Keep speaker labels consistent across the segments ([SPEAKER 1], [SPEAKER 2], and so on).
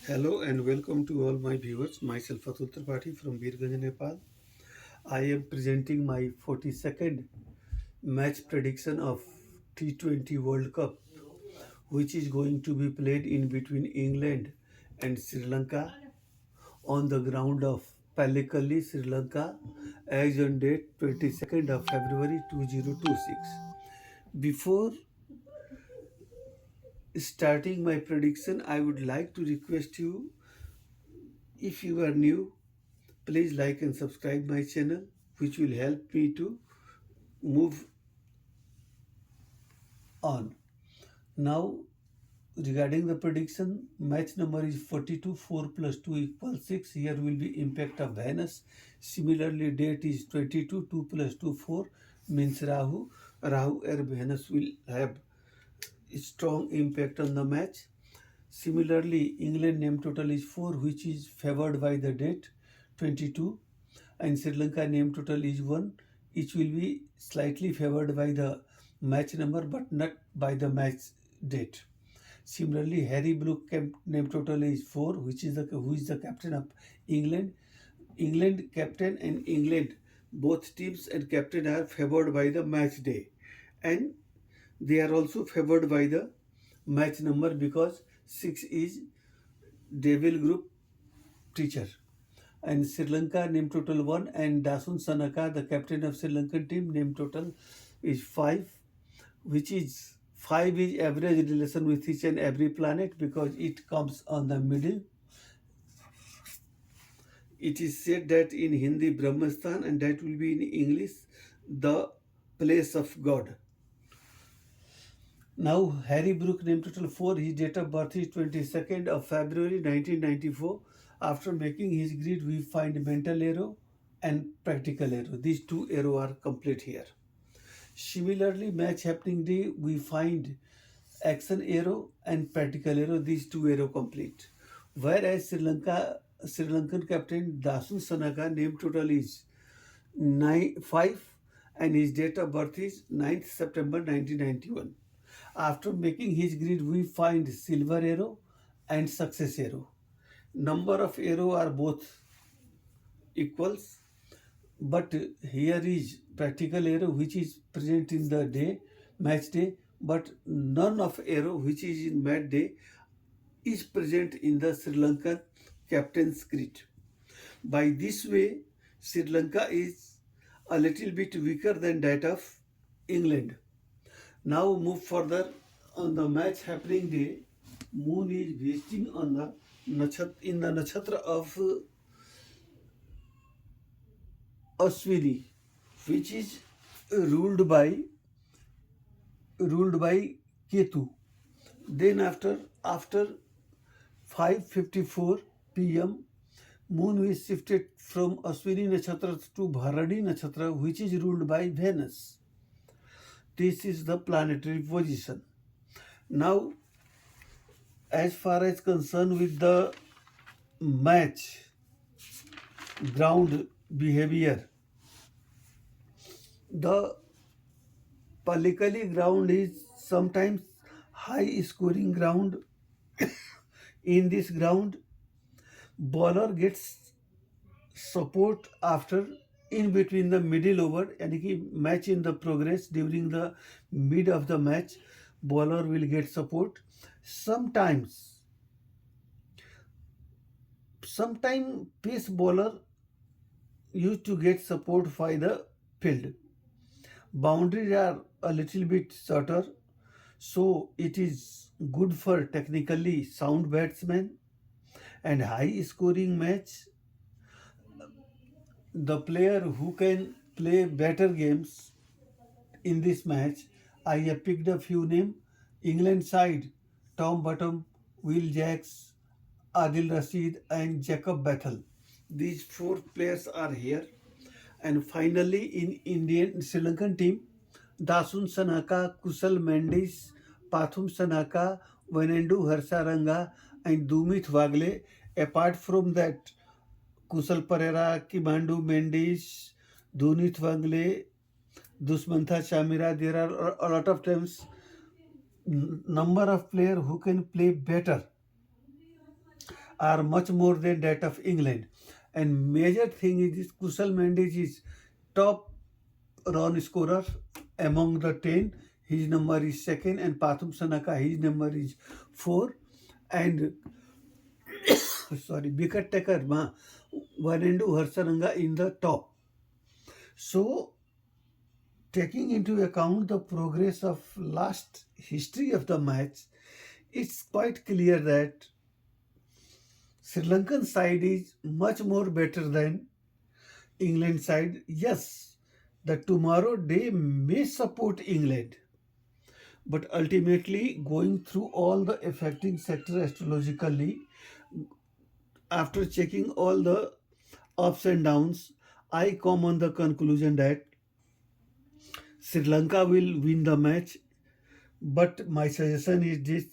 [SPEAKER 1] Hello and welcome to all my viewers. Myself Atul Tripathi from Birganj, Nepal. I am presenting my 42nd match prediction of T20 World Cup, which is going to be played in between England and Sri Lanka on the ground of Pallekali, Sri Lanka, as on date 22nd of February 2026. Before starting my prediction, I would like to request you, if you are new, please like and subscribe my channel, which will help me to move on. Now, regarding the prediction, match number is 42, 4 plus 2 equals 6. Here will be impact of Venus. Similarly, date is 22, 2 plus 2, 4 means Rahu. Rahu and Venus will have strong impact on the match. Similarly, England name total is 4, which is favored by the date 22, and Sri Lanka name total is 1. Each will be slightly favored by the match number but not by the match date. Similarly, Harry Brook name total is 4, who is the captain of England. England captain and England, both teams and captain are favored by the match day, and they are also favored by the match number because 6 is devil group teacher. And Sri Lanka name total 1, and Dasun Sanaka, the captain of Sri Lankan team, name total is 5, which is 5 is average relation with each and every planet because it comes on the middle. It is said that in Hindi Brahmastan, and that will be in English the place of God. Now, Harry Brook name total 4, his date of birth is 22nd of February 1994. After making his grid, we find mental arrow and practical arrow. These two arrows are complete here. Similarly, match happening day, we find action arrow and practical arrow. These two arrow complete. Whereas Sri Lankan captain Dasun Sanaka name total is 5 and his date of birth is 9th September 1991. After making his grid, we find silver arrow and success arrow. Number of arrow are both equals, but here is practical arrow which is present in the day, match day, but none of arrow which is in match day is present in the Sri Lankan captain's grid. By this way, Sri Lanka is a little bit weaker than that of England. Now move further. On the match happening day, moon is visiting on the in the nakshatra of Ashwini, which is ruled by Ketu. Then after 5:54 p.m., moon is shifted from Ashwini nakshatra to Bharani nakshatra, which is ruled by Venus. This is the planetary position. Now, as far as concerned with the match ground behavior, the Palikali ground is sometimes high scoring ground. In this ground, bowler gets support after in between the middle over, यानी कि match in the progress during the mid of the match, bowler will get support. Sometimes pace bowler used to get support by the field. Boundaries are a little bit shorter, so it is good for technically sound batsmen and high scoring match. The player who can play better games in this match, I have picked a few names. England side, Tom Bottom, Will Jacks, Adil Rashid and Jacob Bethel. These 4 players are here. And finally, in Indian Sri Lankan team, Dasun Sanaka, Kusal Mendes, Pathum Sanaka, Venendu Harsaranga, and Dumit Wagle. Apart from that, Kusal Pereira, Kimandu Mendes, Dunit Wagle, Dusmantha Chamira, there are a lot of times number of players who can play better. are much more than that of England. And major thing is this Kusal Mendes is top run scorer among the 10. His number is second, and Pathum Sanaka, his number is 4. And sorry, wicket taker Vanendu Harsaranga in the top. So, taking into account the progress of last history of the match, it's quite clear that Sri Lankan side is much more better than England side. Yes, the tomorrow day may support England, but ultimately going through all the affecting sector astrologically, after checking all the ups and downs, I come on the conclusion that Sri Lanka will win the match. But my suggestion is this: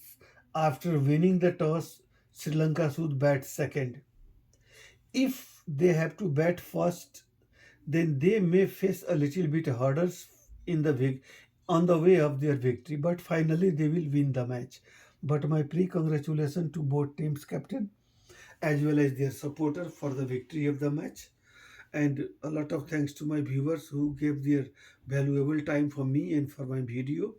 [SPEAKER 1] after winning the toss, Sri Lanka should bat second. If they have to bat first, then they may face a little bit hurdles in the on the way of their victory, but finally they will win the match. But my pre-congratulations to both teams' captain as well as their supporter for the victory of the match. And a lot of thanks to my viewers who gave their valuable time for me and for my video.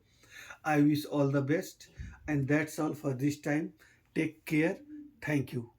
[SPEAKER 1] I wish all the best. And that's all for this time. Take care. Thank you.